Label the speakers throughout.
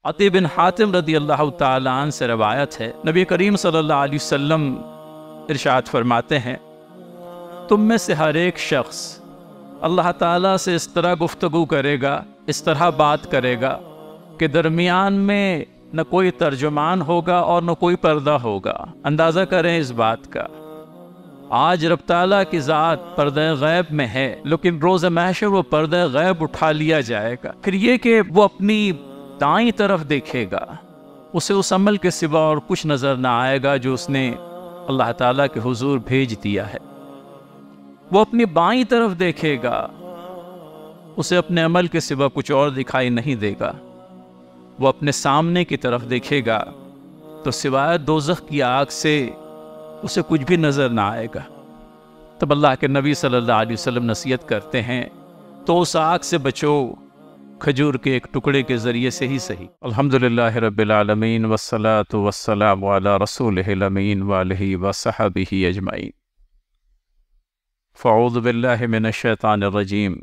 Speaker 1: عطی بن حاتم رضی اللہ تعالیٰ عنہ سے روایت ہے، نبی کریم صلی اللہ علیہ وسلم ارشاد فرماتے ہیں، تم میں سے ہر ایک شخص اللہ تعالیٰ سے اس طرح گفتگو کرے گا، اس طرح بات کرے گا کہ درمیان میں نہ کوئی ترجمان ہوگا اور نہ کوئی پردہ ہوگا۔ اندازہ کریں اس بات کا، آج رب تعالیٰ کی ذات پردہ غیب میں ہے، لیکن روز محشر وہ پردہ غیب اٹھا لیا جائے گا۔ پھر یہ کہ وہ اپنی دائیں طرف دیکھے گا، اسے اس عمل کے سوا اور کچھ نظر نہ آئے گا جو اس نے اللہ تعالیٰ کے حضور بھیج دیا ہے۔ وہ اپنی بائیں طرف دیکھے گا، اسے اپنے عمل کے سوا کچھ اور دکھائی نہیں دے گا۔ وہ اپنے سامنے کی طرف دیکھے گا تو سوائے دوزخ کی آگ سے اسے کچھ بھی نظر نہ آئے گا۔ تب اللہ کے نبی صلی اللہ علیہ وسلم نصیحت کرتے ہیں، تو اس آگ سے بچو کھجور کے ایک ٹکڑے کے ذریعے سے ہی صحیح۔ الحمدللہ رب العالمین والصلاة والسلام علی رسولہ الامین وآلہ وصحبہ اجمعین۔ فاعوذ باللہ من الشیطان الرجیم۔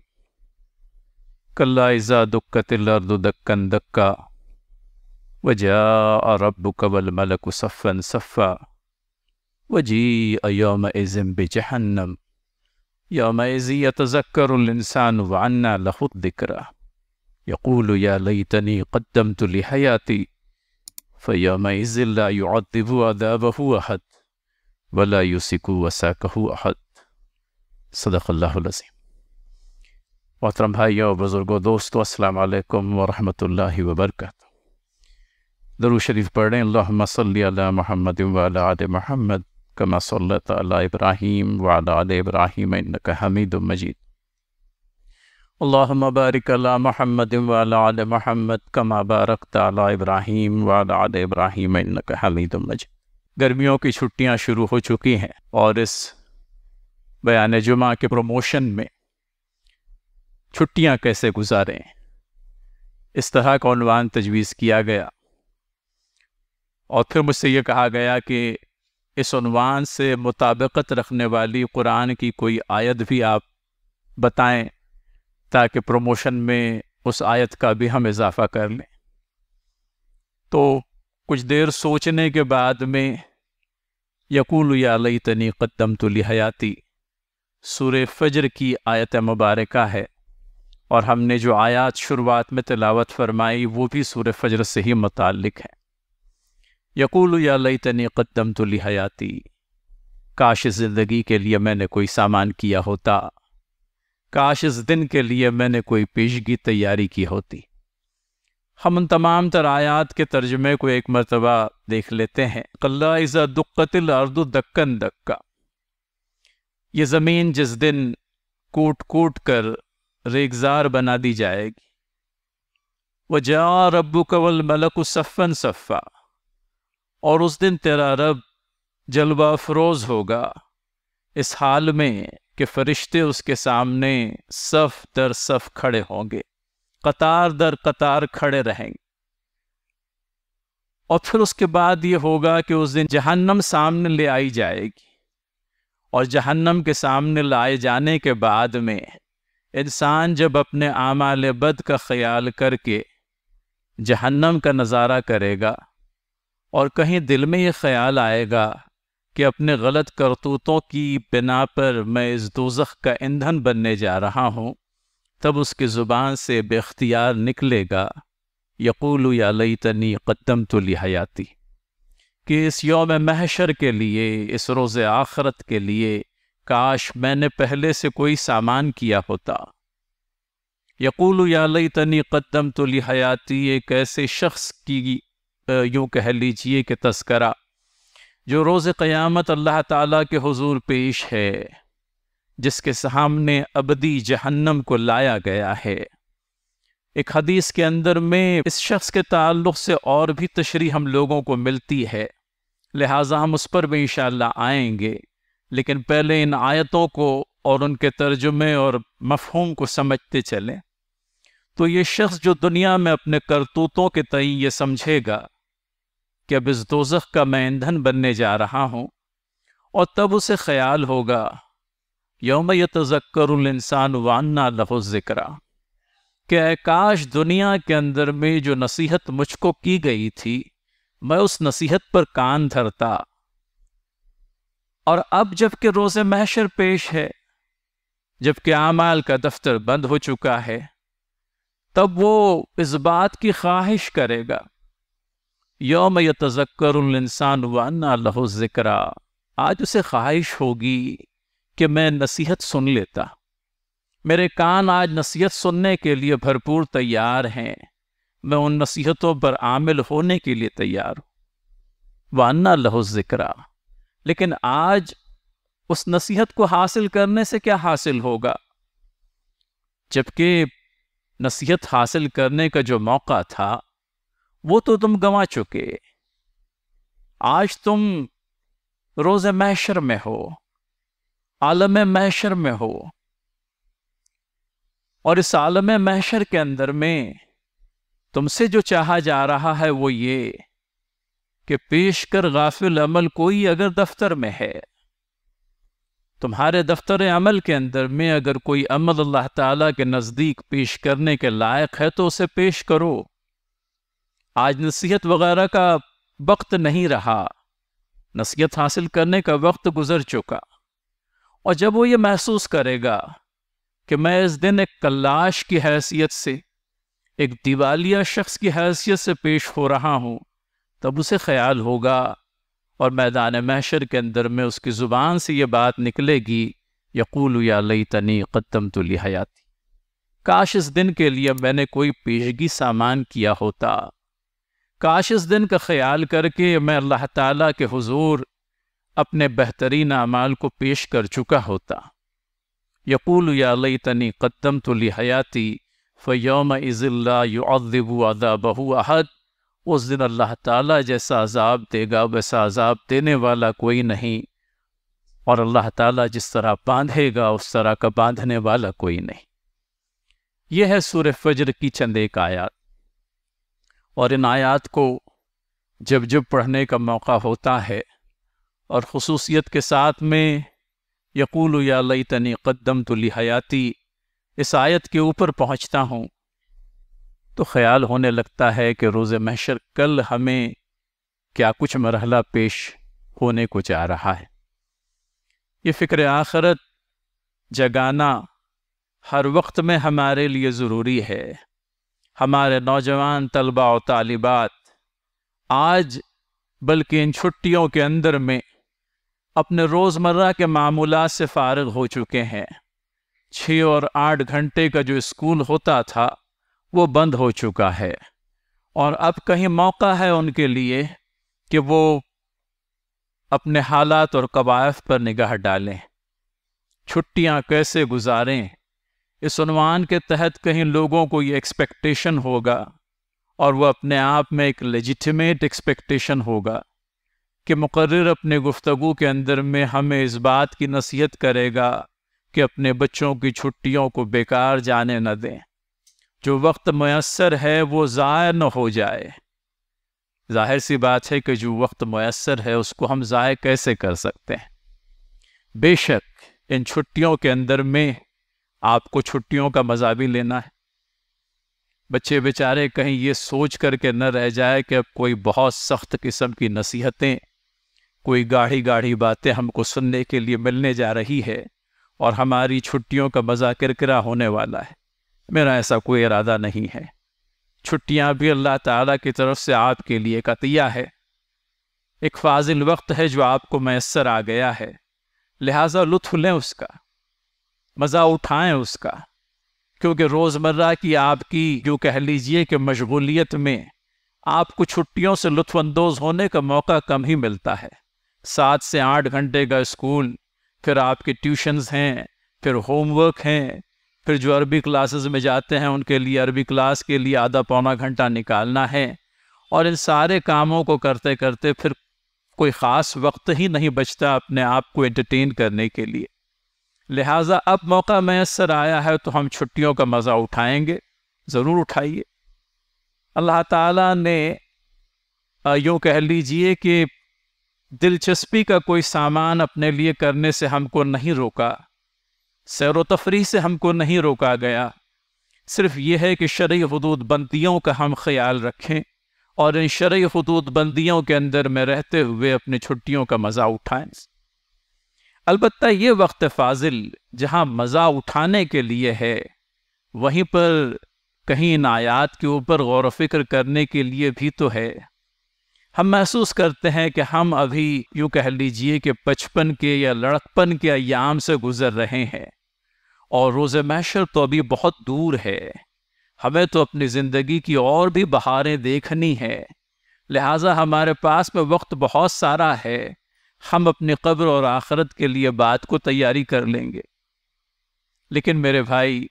Speaker 1: کلا اذا دکت الارض دکا دکا وجاء ربک والملک صفا صفا وجیء یومئذ بجہنم یومئذ یتذکر الانسان وعنى له الذکرى یقول یا لیتنی قدمت لحیاتی فیومئذ لا یعذب عذابہ احد ولا یوثق وثاقہ احد۔ صدق اللہ العظیم۔ محترم بھائیوں، بزرگوں، دوستوں، السلام علیکم ورحمۃ اللہ وبرکاتہ۔ درود شریف پڑھیں۔ اللہم صلی علی محمد وعلی آل محمد کما صلیت علی ابراہیم وعلی آل ابراہیم انک حمید مجید۔ اللہم بارک علی محمد وعلی آل محمد کما بارکت علی ابراہیم وعلی آل ابراہیم انک حمید مجید۔ گرمیوں کی چھٹیاں شروع ہو چکی ہیں، اور اس بیان جمعہ کے پروموشن میں چھٹیاں کیسے گزاریں، اس طرح کا عنوان تجویز کیا گیا، اور پھر مجھ سے یہ کہا گیا کہ اس عنوان سے مطابقت رکھنے والی قرآن کی کوئی آیت بھی آپ بتائیں تاکہ پروموشن میں اس آیت کا بھی ہم اضافہ کر لیں۔ تو کچھ دیر سوچنے کے بعد میں یقول یا لیتنی قدمت لحیاتی سورہ فجر کی آیت مبارکہ ہے، اور ہم نے جو آیات شروعات میں تلاوت فرمائی وہ بھی سورہ فجر سے ہی متعلق ہے۔ یقول یا لیتنی قدمت لحیاتی، کاش اس زندگی کے لیے میں نے کوئی سامان کیا ہوتا، کاش اس دن کے لیے میں نے کوئی پیشگی تیاری کی ہوتی۔ ہم ان تمام تر آیات کے ترجمے کو ایک مرتبہ دیکھ لیتے ہیں۔ کلا اذا دکت الارض دکا دکا، یہ زمین جس دن کوٹ کوٹ کر ریگزار بنا دی جائے گی۔ وجاء ربک والملک صفا صفا، اور اس دن تیرا رب جلوہ افروز ہوگا اس حال میں کہ فرشتے اس کے سامنے صف در صف کھڑے ہوں گے، قطار در قطار کھڑے رہیں گے۔ اور پھر اس کے بعد یہ ہوگا کہ اس دن جہنم سامنے لے آئی جائے گی، اور جہنم کے سامنے لائے جانے کے بعد میں انسان جب اپنے اعمال بد کا خیال کر کے جہنم کا نظارہ کرے گا، اور کہیں دل میں یہ خیال آئے گا کہ اپنے غلط کرتوتوں کی بنا پر میں اس دوزخ کا ایندھن بننے جا رہا ہوں، تب اس کی زبان سے بے اختیار نکلے گا یقول یا لیتنی قدمت لحیاتی، کہ اس یوم محشر کے لیے، اس روز آخرت کے لیے کاش میں نے پہلے سے کوئی سامان کیا ہوتا۔ یقول یا لیتنی قدمت لحیاتی ایک ایسے شخص کی یوں کہہ لیجئے کہ تذکرہ جو روز قیامت اللہ تعالیٰ کے حضور پیش ہے، جس کے سامنے ابدی جہنم کو لایا گیا ہے۔ ایک حدیث کے اندر میں اس شخص کے تعلق سے اور بھی تشریح ہم لوگوں کو ملتی ہے، لہٰذا ہم اس پر بھی انشاءاللہ آئیں گے، لیکن پہلے ان آیتوں کو اور ان کے ترجمے اور مفہوم کو سمجھتے چلیں۔ تو یہ شخص جو دنیا میں اپنے کرتوتوں کے تئیں یہ سمجھے گا کہ اب اس دوزخ کا میں ایندھن بننے جا رہا ہوں، اور تب اسے خیال ہوگا یوم یتذکر الانسان وعنى له الذکریٰ، کہ اے کاش دنیا کے اندر میں جو نصیحت مجھ کو کی گئی تھی میں اس نصیحت پر کان دھرتا، اور اب جب کہ روز محشر پیش ہے، جب کہ اعمال کا دفتر بند ہو چکا ہے، تب وہ اس بات کی خواہش کرے گا، یوم یتذکر الانسان وانیٰ لہ الذکریٰ، آج اسے خواہش ہوگی کہ میں نصیحت سن لیتا، میرے کان آج نصیحت سننے کے لیے بھرپور تیار ہیں، میں ان نصیحتوں پر عامل ہونے کے لیے تیار ہوں، وانیٰ لہ الذکریٰ۔ لیکن آج اس نصیحت کو حاصل کرنے سے کیا حاصل ہوگا؟ جبکہ نصیحت حاصل کرنے کا جو موقع تھا وہ تو تم گنوا چکے، آج تم روز محشر میں ہو، عالم محشر میں ہو، اور اس عالم محشر کے اندر میں تم سے جو چاہا جا رہا ہے وہ یہ کہ پیش کر غافل عمل کوئی اگر دفتر میں ہے، تمہارے دفتر عمل کے اندر میں اگر کوئی عمل اللہ تعالیٰ کے نزدیک پیش کرنے کے لائق ہے تو اسے پیش کرو۔ آج نصیحت وغیرہ کا وقت نہیں رہا، نصیحت حاصل کرنے کا وقت گزر چکا، اور جب وہ یہ محسوس کرے گا کہ میں اس دن ایک کلاش کی حیثیت سے، ایک دیوالیہ شخص کی حیثیت سے پیش ہو رہا ہوں، تب اسے خیال ہوگا، اور میدان محشر کے اندر میں اس کی زبان سے یہ بات نکلے گی، یقول یا لیتنی قدمت لحیاتی، کاش اس دن کے لیے میں نے کوئی پیشگی سامان کیا ہوتا، کاش اس دن کا خیال کر کے میں اللہ تعالیٰ کے حضور اپنے بہترین اعمال کو پیش کر چکا ہوتا۔ یقول یا لیتنی قدمت لحیاتی فیومئذ لا یعذب عذابہ احد، اس دن اللہ تعالیٰ جیسا عذاب دے گا ویسا عذاب دینے والا کوئی نہیں، اور اللہ تعالیٰ جس طرح باندھے گا اس طرح کا باندھنے والا کوئی نہیں۔ یہ ہے سورہ فجر کی چند ایک آیات، اور ان آیات کو جب جب پڑھنے کا موقع ہوتا ہے اور خصوصیت کے ساتھ میں یقول یا لیتنی قدمت لحیاتی اس آیت کے اوپر پہنچتا ہوں تو خیال ہونے لگتا ہے کہ روز محشر کل ہمیں کیا کچھ مرحلہ پیش ہونے کو جا رہا ہے۔ یہ فکر آخرت جگانا ہر وقت میں ہمارے لیے ضروری ہے۔ ہمارے نوجوان طلباء و طالبات آج بلکہ ان چھٹیوں کے اندر میں اپنے روزمرہ کے معمولات سے فارغ ہو چکے ہیں۔ 6 اور 8 گھنٹے کا جو اسکول ہوتا تھا وہ بند ہو چکا ہے، اور اب کہیں موقع ہے ان کے لیے کہ وہ اپنے حالات اور قوائف پر نگاہ ڈالیں، چھٹیاں کیسے گزاریں۔ اس عنوان کے تحت کہیں لوگوں کو یہ ایکسپیکٹیشن ہوگا، اور وہ اپنے آپ میں ایک لیجیٹیمیٹ ایکسپیکٹیشن ہوگا کہ مقرر اپنے گفتگو کے اندر میں ہمیں اس بات کی نصیحت کرے گا کہ اپنے بچوں کی چھٹیوں کو بیکار جانے نہ دیں، جو وقت میسر ہے وہ ضائع نہ ہو جائے۔ ظاہر سی بات ہے کہ جو وقت میسر ہے اس کو ہم ضائع کیسے کر سکتے ہیں؟ بے شک ان چھٹیوں کے اندر میں آپ کو چھٹیوں کا مزہ بھی لینا ہے۔ بچے بیچارے کہیں یہ سوچ کر کے نہ رہ جائے کہ اب کوئی بہت سخت قسم کی نصیحتیں، کوئی گاڑھی گاڑھی باتیں ہم کو سننے کے لیے ملنے جا رہی ہے اور ہماری چھٹیوں کا مزہ کرکرا ہونے والا ہے۔ میرا ایسا کوئی ارادہ نہیں ہے۔ چھٹیاں بھی اللہ تعالیٰ کی طرف سے آپ کے لیے ایک عطیہ ہے، ایک فاضل وقت ہے جو آپ کو میسر آ گیا ہے، لہٰذا لطف لیں اس کا، مزہ اٹھائیں اس کا، کیونکہ روزمرہ کی آپ کی جو کہہ لیجئے کہ مشغولیت میں آپ کو چھٹیوں سے لطف اندوز ہونے کا موقع کم ہی ملتا ہے۔ 7 سے 8 گھنٹے کا اسکول، پھر آپ کے ٹیوشنز ہیں، پھر ہوم ورک ہیں، پھر جو عربی کلاسز میں جاتے ہیں ان کے لیے عربی کلاس کے لیے آدھا پونا گھنٹہ نکالنا ہے، اور ان سارے کاموں کو کرتے کرتے پھر کوئی خاص وقت ہی نہیں بچتا اپنے آپ کو انٹرٹین کرنے کے لیے۔ لہٰذا اب موقع میسر آیا ہے تو ہم چھٹیوں کا مزہ اٹھائیں گے، ضرور اٹھائیے۔ اللہ تعالیٰ نے یوں کہہ لیجئے کہ دلچسپی کا کوئی سامان اپنے لیے کرنے سے ہم کو نہیں روکا، سیر و تفریح سے ہم کو نہیں روکا گیا، صرف یہ ہے کہ شرعی حدود بندیوں کا ہم خیال رکھیں اور ان شرعی حدود بندیوں کے اندر میں رہتے ہوئے اپنی چھٹیوں کا مزہ اٹھائیں۔ البتہ یہ وقت فاضل جہاں مزہ اٹھانے کے لیے ہے، وہیں پر کہیں ان آیات کے اوپر غور و فکر کرنے کے لیے بھی تو ہے۔ ہم محسوس کرتے ہیں کہ ہم ابھی یوں کہہ لیجئے کہ بچپن کے یا لڑکپن کے ایام سے گزر رہے ہیں، اور روز محشر تو ابھی بہت دور ہے۔ ہمیں تو اپنی زندگی کی اور بھی بہاریں دیکھنی ہے، لہٰذا ہمارے پاس میں وقت بہت سارا ہے۔ ہم اپنی قبر اور آخرت کے لیے بات کو تیاری کر لیں گے، لیکن میرے بھائی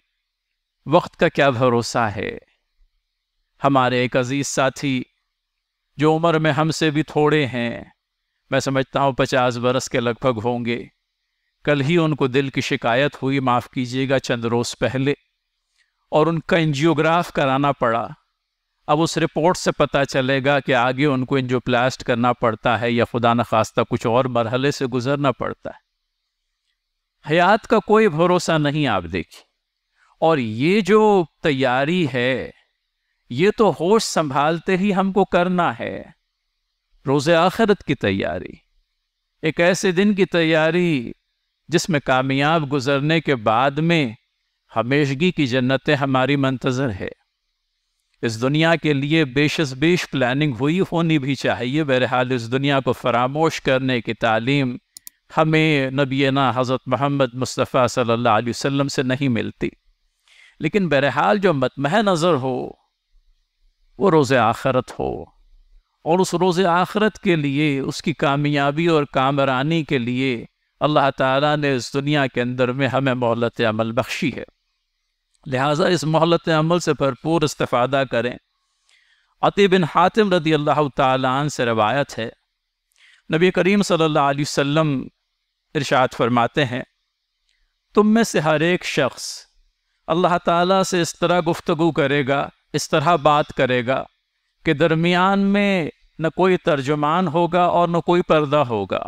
Speaker 1: وقت کا کیا بھروسہ ہے؟ ہمارے ایک عزیز ساتھی جو عمر میں ہم سے بھی تھوڑے ہیں، میں سمجھتا ہوں 50 برس کے لگ بھگ ہوں گے، کل ہی ان کو دل کی شکایت ہوئی، معاف کیجیے گا چند روز پہلے، اور ان کا انجیوگراف کرانا پڑا۔ اب اس رپورٹ سے پتہ چلے گا کہ آگے ان کو انجیوپلاسٹ کرنا پڑتا ہے یا خدا نخواستہ کچھ اور مرحلے سے گزرنا پڑتا ہے۔ حیات کا کوئی بھروسہ نہیں، آپ دیکھیں۔ اور یہ جو تیاری ہے یہ تو ہوش سنبھالتے ہی ہم کو کرنا ہے۔ روز آخرت کی تیاری، ایک ایسے دن کی تیاری جس میں کامیاب گزرنے کے بعد میں ہمیشگی کی جنتیں ہماری منتظر ہے۔ اس دنیا کے لیے بیش پلاننگ ہوئی ہونی بھی چاہیے۔ بہرحال اس دنیا کو فراموش کرنے کی تعلیم ہمیں نبینا حضرت محمد مصطفیٰ صلی اللہ علیہ وسلم سے نہیں ملتی، لیکن بہرحال جو مطمئن نظر ہو وہ روز آخرت ہو، اور اس روز آخرت کے لیے، اس کی کامیابی اور کامرانی کے لیے اللہ تعالیٰ نے اس دنیا کے اندر میں ہمیں مہلت عمل بخشی ہے۔ لہٰذا اس مہلت عمل سے بھرپور استفادہ کریں۔ عطیہ بن حاتم رضی اللہ تعالیٰ عنہ سے روایت ہے، نبی کریم صلی اللہ علیہ وسلم ارشاد فرماتے ہیں، تم میں سے ہر ایک شخص اللہ تعالیٰ سے اس طرح گفتگو کرے گا، اس طرح بات کرے گا کہ درمیان میں نہ کوئی ترجمان ہوگا اور نہ کوئی پردہ ہوگا۔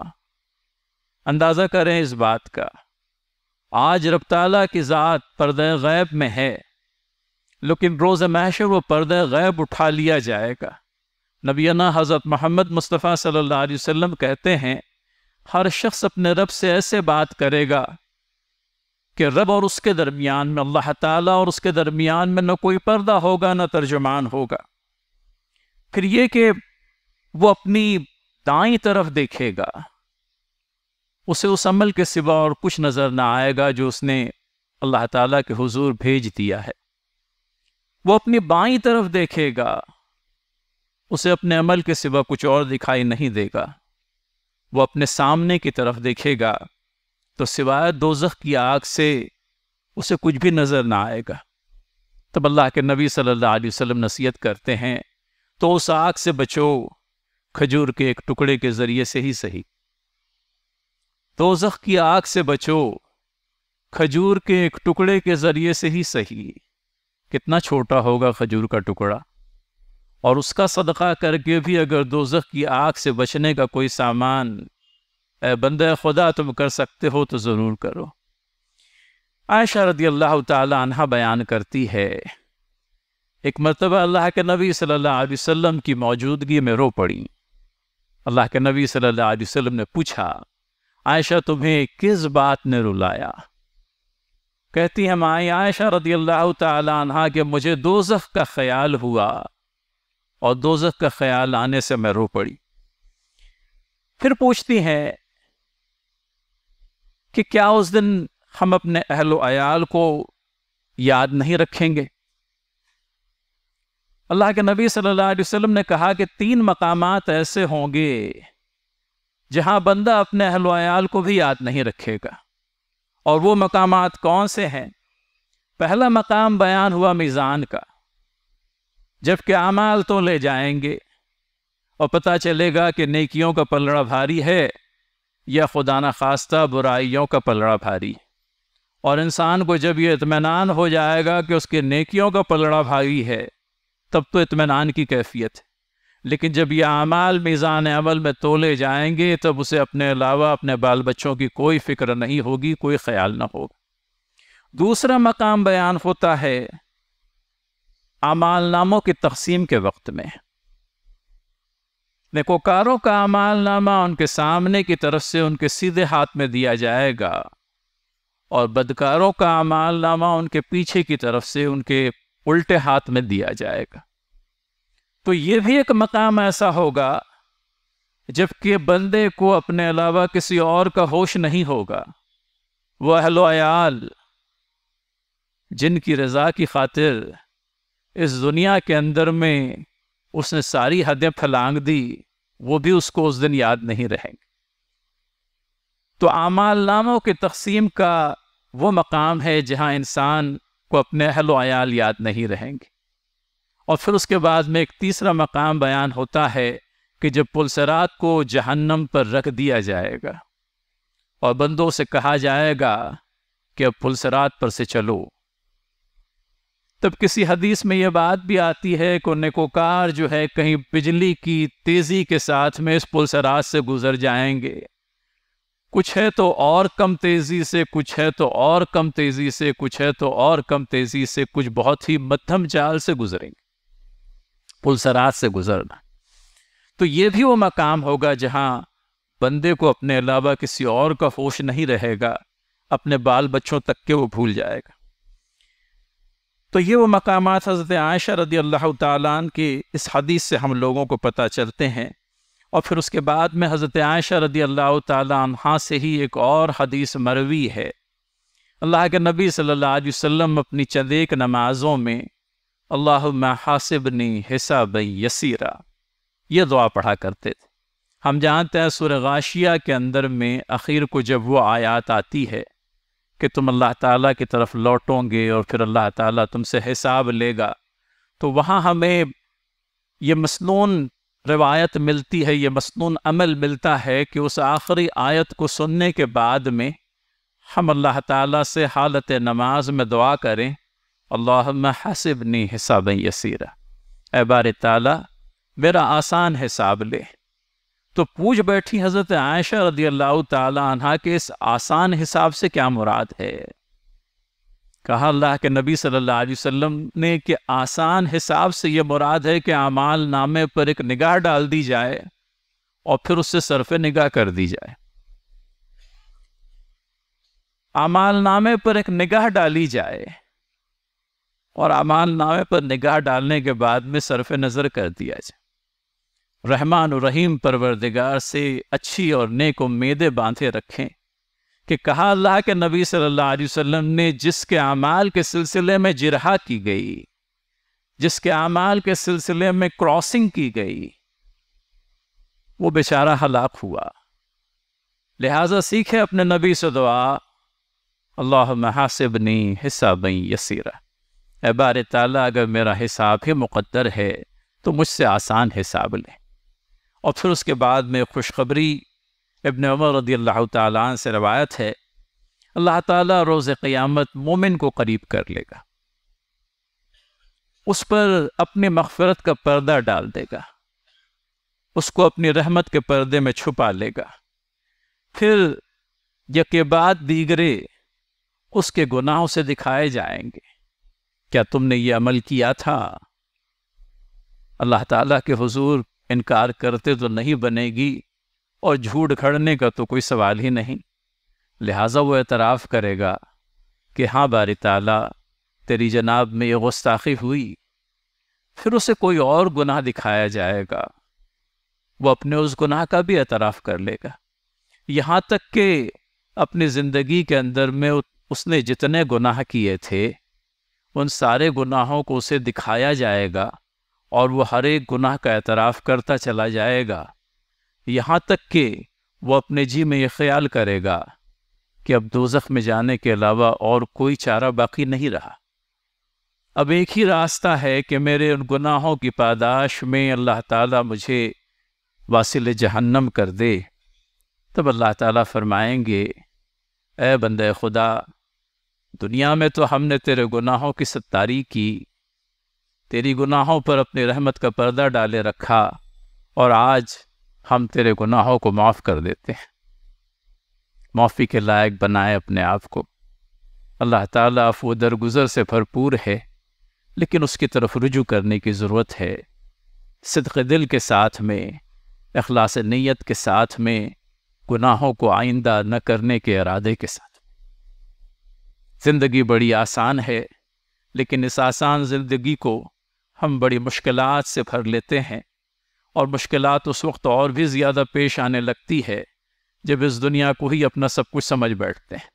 Speaker 1: اندازہ کریں اس بات کا، آج رب تعالیٰ کی ذات پردہ غیب میں ہے، لیکن روز محشر وہ پردہ غیب اٹھا لیا جائے گا۔ نبینا حضرت محمد مصطفیٰ صلی اللہ علیہ وسلم کہتے ہیں، ہر شخص اپنے رب سے ایسے بات کرے گا کہ رب اور اس کے درمیان میں، اللہ تعالیٰ اور اس کے درمیان میں نہ کوئی پردہ ہوگا نہ ترجمان ہوگا۔ پھر یہ کہ وہ اپنی دائیں طرف دیکھے گا، اسے اس عمل کے سوا اور کچھ نظر نہ آئے گا جو اس نے اللہ تعالیٰ کے حضور بھیج دیا ہے۔ وہ اپنی بائیں طرف دیکھے گا، اسے اپنے عمل کے سوا کچھ اور دکھائی نہیں دے گا۔ وہ اپنے سامنے کی طرف دیکھے گا تو سوائے دوزخ کی آگ سے اسے کچھ بھی نظر نہ آئے گا۔ تب اللہ کے نبی صلی اللہ علیہ وسلم نصیحت کرتے ہیں، تو اس آگ سے بچو کھجور کے ایک ٹکڑے کے ذریعے سے ہی صحیح، دوزخ کی آگ سے بچو کھجور کے ایک ٹکڑے کے ذریعے سے ہی صحیح۔ کتنا چھوٹا ہوگا کھجور کا ٹکڑا، اور اس کا صدقہ کر کے بھی اگر دوزخ کی آگ سے بچنے کا کوئی سامان اے بندہ خدا تم کر سکتے ہو تو ضرور کرو۔ عائشہ رضی اللہ تعالی عنہ بیان کرتی ہے، ایک مرتبہ اللہ کے نبی صلی اللہ علیہ وسلم کی موجودگی میں رو پڑی۔ اللہ کے نبی صلی اللہ علیہ وسلم نے پوچھا، عائشہ تمہیں کس بات نے رلایا؟ کہتی ہیں مائی عائشہ رضی اللہ تعالی عنہ کہ مجھے دوزخ کا خیال ہوا، اور دوزخ کا خیال آنے سے میں رو پڑی۔ پھر پوچھتی ہیں کہ کیا اس دن ہم اپنے اہل و عیال کو یاد نہیں رکھیں گے؟ اللہ کے نبی صلی اللہ علیہ وسلم نے کہا کہ 3 مقامات ایسے ہوں گے جہاں بندہ اپنے اہل و عیال کو بھی یاد نہیں رکھے گا، اور وہ مقامات کون سے ہیں؟ پہلا مقام بیان ہوا میزان کا، جبکہ اعمال تو لے جائیں گے اور پتہ چلے گا کہ نیکیوں کا پلڑا بھاری ہے یا خدا نخواستہ برائیوں کا پلڑا بھاری، اور انسان کو جب یہ اطمینان ہو جائے گا کہ اس کے نیکیوں کا پلڑا بھاری ہے تب تو اطمینان کی کیفیت ہے، لیکن جب یہ اعمال میزان عمل میں تولے جائیں گے تب اسے اپنے علاوہ اپنے بال بچوں کی کوئی فکر نہیں ہوگی، کوئی خیال نہ ہوگا۔ دوسرا مقام بیان ہوتا ہے اعمال ناموں کی تقسیم کے وقت میں نیکوکاروں کا اعمال نامہ ان کے سامنے کی طرف سے ان کے سیدھے ہاتھ میں دیا جائے گا، اور بدکاروں کا اعمال نامہ ان کے پیچھے کی طرف سے ان کے الٹے ہاتھ میں دیا جائے گا۔ تو یہ بھی ایک مقام ایسا ہوگا جبکہ بندے کو اپنے علاوہ کسی اور کا ہوش نہیں ہوگا۔ وہ اہل و عیال جن کی رضا کی خاطر اس دنیا کے اندر میں اس نے ساری حدیں پھلانگ دی، وہ بھی اس کو اس دن یاد نہیں رہیں گے۔ تو اعمال ناموں کی تقسیم کا وہ مقام ہے جہاں انسان کو اپنے اہل و عیال یاد نہیں رہیں گے۔ اور پھر اس کے بعد میں ایک تیسرا مقام بیان ہوتا ہے کہ جب پلسرات کو جہنم پر رکھ دیا جائے گا اور بندوں سے کہا جائے گا کہ اب پلسرات پر سے چلو، تب کسی حدیث میں یہ بات بھی آتی ہے کہ نیکوکار جو ہے کہیں بجلی کی تیزی کے ساتھ میں اس پلسرات سے گزر جائیں گے، کچھ ہے تو اور کم تیزی سے، کچھ ہے تو اور کم تیزی سے، کچھ ہے تو اور کم تیزی سے، کچھ بہت ہی مدھم چال سے گزریں گے پلسرات سے گزرنا۔ تو یہ بھی وہ مقام ہوگا جہاں بندے کو اپنے علاوہ کسی اور کا ہوش نہیں رہے گا، اپنے بال بچوں تک کے وہ بھول جائے گا۔ تو یہ وہ مقامات حضرت عائشہ رضی اللہ تعالیٰ عنہ کی اس حدیث سے ہم لوگوں کو پتہ چلتے ہیں۔ اور پھر اس کے بعد میں حضرت عائشہ رضی اللہ تعالیٰ عنہ سے ہی ایک اور حدیث مروی ہے۔ اللہ کے نبی صلی اللہ علیہ وسلم اپنی چند ایک نمازوں میں اللہم حاسبنی حسابا یسیرا یہ دعا پڑھا کرتے تھے۔ ہم جانتے ہیں سورہ غاشیہ کے اندر میں اخیر کو جب وہ آیات آتی ہے کہ تم اللہ تعالیٰ کی طرف لوٹوں گے اور پھر اللہ تعالیٰ تم سے حساب لے گا، تو وہاں ہمیں یہ مسنون روایت ملتی ہے، یہ مسنون عمل ملتا ہے کہ اس آخری آیت کو سننے کے بعد میں ہم اللہ تعالیٰ سے حالت نماز میں دعا کریں، اللہم حاسبنی حسابا یسیرا، اے باری تعالیٰ میرا آسان حساب لے۔ تو پوچھ بیٹھی حضرت عائشہ رضی اللہ تعالی عنہ کہ اس آسان حساب سے کیا مراد ہے؟ کہا اللہ کے نبی صلی اللہ علیہ وسلم نے کہ آسان حساب سے یہ مراد ہے کہ اعمال نامے پر ایک نگاہ ڈال دی جائے اور پھر اس سے صرف نگاہ کر دی جائے۔ اعمال نامے پر ایک نگاہ ڈالی جائے اور اعمال نامے پر نگاہ ڈالنے کے بعد میں صرف نظر کر دیا جائے۔ رحمان و رحیم پروردگار سے اچھی اور نیک امیدیں باندھے رکھیں کہ کہا اللہ کے نبی صلی اللہ علیہ وسلم نے جس کے اعمال کے سلسلے میں جرحہ کی گئی، جس کے اعمال کے سلسلے میں کراسنگ کی گئی، وہ بیچارہ ہلاک ہوا۔ لہٰذا سیکھے اپنے نبی سے دعا، اللہم حاسبنی حسابا یسیرا، اے باری تعالیٰ اگر میرا حساب ہی مقدر ہے تو مجھ سے آسان حساب لے۔ اور پھر اس کے بعد میں خوشخبری ابن عمر رضی اللہ تعالیٰ عنہ سے روایت ہے، اللہ تعالیٰ روز قیامت مومن کو قریب کر لے گا، اس پر اپنی مغفرت کا پردہ ڈال دے گا، اس کو اپنی رحمت کے پردے میں چھپا لے گا، پھر یکے بعد دیگرے اس کے گناہوں سے دکھائے جائیں گے۔ کیا تم نے یہ عمل کیا تھا؟ اللہ تعالیٰ کے حضور انکار کرتے تو نہیں بنے گی اور جھوٹ کھڑنے کا تو کوئی سوال ہی نہیں، لہٰذا وہ اعتراف کرے گا کہ ہاں باری تعالیٰ تیری جناب میں یہ گستاخی ہوئی۔ پھر اسے کوئی اور گناہ دکھایا جائے گا، وہ اپنے اس گناہ کا بھی اعتراف کر لے گا، یہاں تک کہ اپنی زندگی کے اندر میں اس نے جتنے گناہ کیے تھے ان سارے گناہوں کو اسے دکھایا جائے گا اور وہ ہر ایک گناہ کا اعتراف کرتا چلا جائے گا، یہاں تک کہ وہ اپنے جی میں یہ خیال کرے گا کہ اب دوزخ میں جانے کے علاوہ اور کوئی چارہ باقی نہیں رہا، اب ایک ہی راستہ ہے کہ میرے ان گناہوں کی پاداش میں اللہ تعالیٰ مجھے واصل جہنم کر دے۔ تب اللہ تعالیٰ فرمائیں گے، اے بندے خدا، دنیا میں تو ہم نے تیرے گناہوں کی ستاری کی، تیری گناہوں پر اپنی رحمت کا پردہ ڈالے رکھا، اور آج ہم تیرے گناہوں کو معاف کر دیتے ہیں، معافی کے لائق بنائے اپنے آپ کو۔ اللہ تعالیٰ عفو درگزر سے بھرپور ہے، لیکن اس کی طرف رجوع کرنے کی ضرورت ہے، صدق دل کے ساتھ میں، اخلاص نیت کے ساتھ میں، گناہوں کو آئندہ نہ کرنے کے ارادے کے ساتھ۔ زندگی بڑی آسان ہے، لیکن اس آسان زندگی کو ہم بڑی مشکلات سے بھر لیتے ہیں، اور مشکلات اس وقت اور بھی زیادہ پیش آنے لگتی ہے جب اس دنیا کو ہی اپنا سب کچھ سمجھ بیٹھتے ہیں۔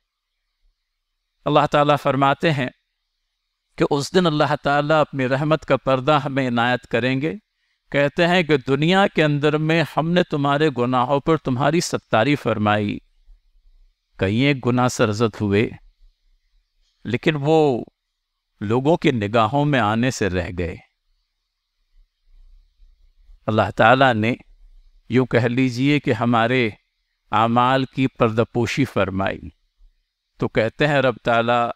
Speaker 1: اللہ تعالیٰ فرماتے ہیں کہ اس دن اللہ تعالیٰ اپنی رحمت کا پردہ ہمیں عنایت کریں گے، کہتے ہیں کہ دنیا کے اندر میں ہم نے تمہارے گناہوں پر تمہاری ستاری فرمائی، کئی ایک گناہ سرزد ہوئے لیکن وہ لوگوں کی نگاہوں میں آنے سے رہ گئے۔ اللہ تعالیٰ نے یوں کہہ لیجئے کہ ہمارے اعمال کی پردہ پوشی فرمائی، تو کہتے ہیں رب تعالیٰ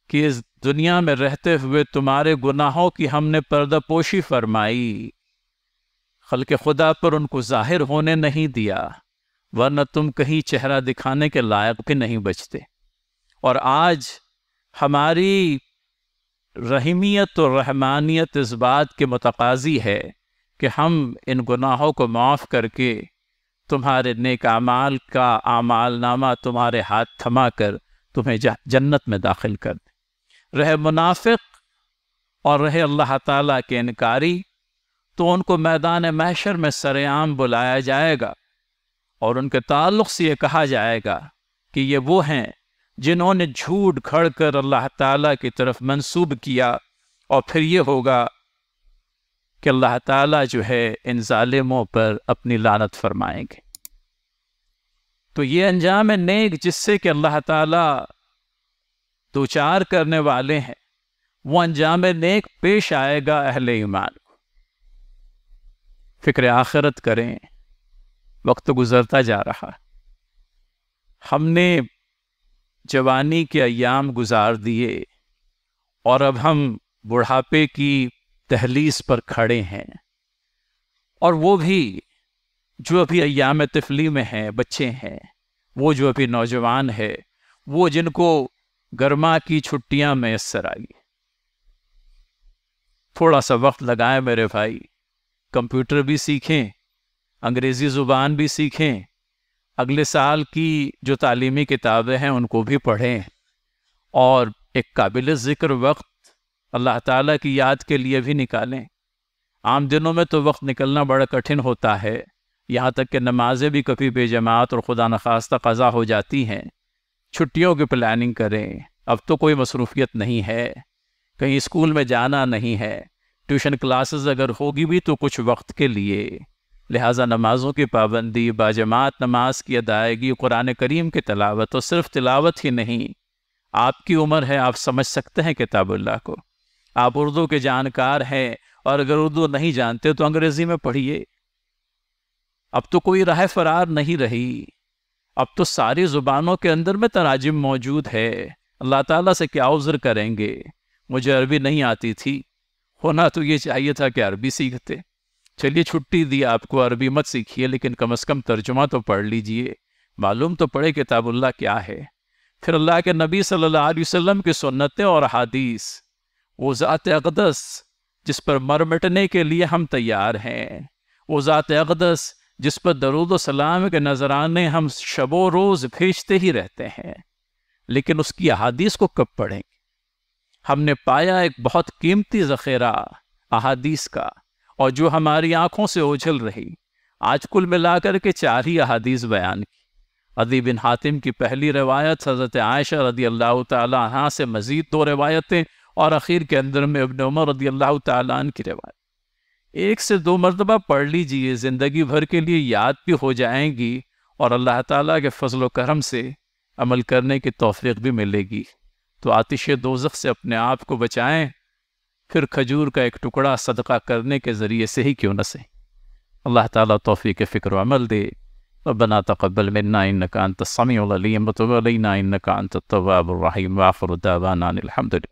Speaker 1: کہ اس دنیا میں رہتے ہوئے تمہارے گناہوں کی ہم نے پردہ پوشی فرمائی، خلق خدا پر ان کو ظاہر ہونے نہیں دیا، ورنہ تم کہیں چہرہ دکھانے کے لائق بھی نہیں بچتے۔ اور آج ہماری رحیمیت اور رحمانیت اس بات کے متقاضی ہے کہ ہم ان گناہوں کو معاف کر کے تمہارے نیک اعمال کا اعمال نامہ تمہارے ہاتھ تھما کر تمہیں جنت میں داخل کر دیں۔ رہے منافق اور رہے اللہ تعالیٰ کے انکاری، تو ان کو میدان محشر میں سر عام بلایا جائے گا، اور ان کے تعلق سے یہ کہا جائے گا کہ یہ وہ ہیں جنہوں نے جھوٹ گھڑ کر اللہ تعالیٰ کی طرف منسوب کیا، اور پھر یہ ہوگا کہ اللہ تعالیٰ جو ہے ان ظالموں پر اپنی لعنت فرمائیں گے۔ تو یہ انجام نیک جس سے کہ اللہ تعالیٰ دوچار کرنے والے ہیں، وہ انجام نیک پیش آئے گا اہل ایمان کو۔ فکر آخرت کریں، وقت گزرتا جا رہا، ہم نے جوانی کے ایام گزار دیے اور اب ہم بڑھاپے کی دہلیز پر کھڑے ہیں، اور وہ بھی جو ابھی ایام طفلی میں ہیں، بچے ہیں، وہ جو ابھی نوجوان ہے، وہ جن کو گرما کی چھٹیاں میسر آئی۔ تھوڑا سا وقت لگائیں میرے بھائی، کمپیوٹر بھی سیکھیں، انگریزی زبان بھی سیکھیں، اگلے سال کی جو تعلیمی کتابیں ہیں ان کو بھی پڑھیں، اور ایک قابل ذکر وقت اللہ تعالیٰ کی یاد کے لیے بھی نکالیں۔ عام دنوں میں تو وقت نکلنا بڑا کٹھن ہوتا ہے، یہاں تک کہ نمازیں بھی کبھی بے جماعت اور خدا نخواستہ قضا ہو جاتی ہیں۔ چھٹیوں کی پلاننگ کریں، اب تو کوئی مصروفیت نہیں ہے، کہیں اسکول میں جانا نہیں ہے، ٹیوشن کلاسز اگر ہوگی بھی تو کچھ وقت کے لیے، لہٰذا نمازوں کی پابندی، باجماعت نماز کی ادائیگی، قرآن کریم کی تلاوت، اور صرف تلاوت ہی نہیں، آپ کی عمر ہے، آپ سمجھ سکتے ہیں کتاب اللہ کو، آپ اردو کے جانکار ہیں، اور اگر اردو نہیں جانتے تو انگریزی میں پڑھیے۔ اب تو کوئی راہ فرار نہیں رہی، اب تو ساری زبانوں کے اندر میں تراجم موجود ہے، اللہ تعالیٰ سے کیا عذر کریں گے؟ مجھے عربی نہیں آتی تھی، ہونا تو یہ چاہیے تھا کہ عربی سیکھتے۔ چلیے چھٹی دی آپ کو، عربی مت سیکھیے، لیکن کم از کم ترجمہ تو پڑھ لیجئے، معلوم تو پڑے کتاب اللہ کیا ہے۔ پھر اللہ کے نبی صلی اللہ علیہ وسلم کی سنتیں اور حدیث، وہ ذات اقدس جس پر مر مٹنے کے لیے ہم تیار ہیں، وہ ذات اقدس جس پر درود و سلام کے نذرانے ہم شب و روز بھیجتے ہی رہتے ہیں، لیکن اس کی احادیث کو کب پڑھیں گے؟ ہم نے پایا ایک بہت قیمتی ذخیرہ احادیث کا، اور جو ہماری آنکھوں سے اوجھل رہی۔ آج کل ملا کر کے 4 ہی احادیث بیان کی۔ عدی بن حاتم کی پہلی روایت، حضرت عائشہ رضی اللہ تعالی عنہا سے مزید 2 روایتیں، اور اخیر کے اندر میں ابن عمر رضی اللہ تعالیٰ عنہ کی روایت۔ 1 سے 2 مرتبہ پڑھ لیجئے، زندگی بھر کے لیے یاد بھی ہو جائیں گی، اور اللہ تعالیٰ کے فضل و کرم سے عمل کرنے کی توفیق بھی ملے گی۔ تو آتش دوزخ سے اپنے آپ کو بچائیں، پھر کھجور کا ایک ٹکڑا صدقہ کرنے کے ذریعے سے ہی کیوں نہ سے۔ اللہ تعالیٰ توفیق فکر و عمل دے۔ ربنا تقبل منا انك انت السميع العليم وتب علينا انك انت التواب الرحيم، واخر دعوانا الحمد لله۔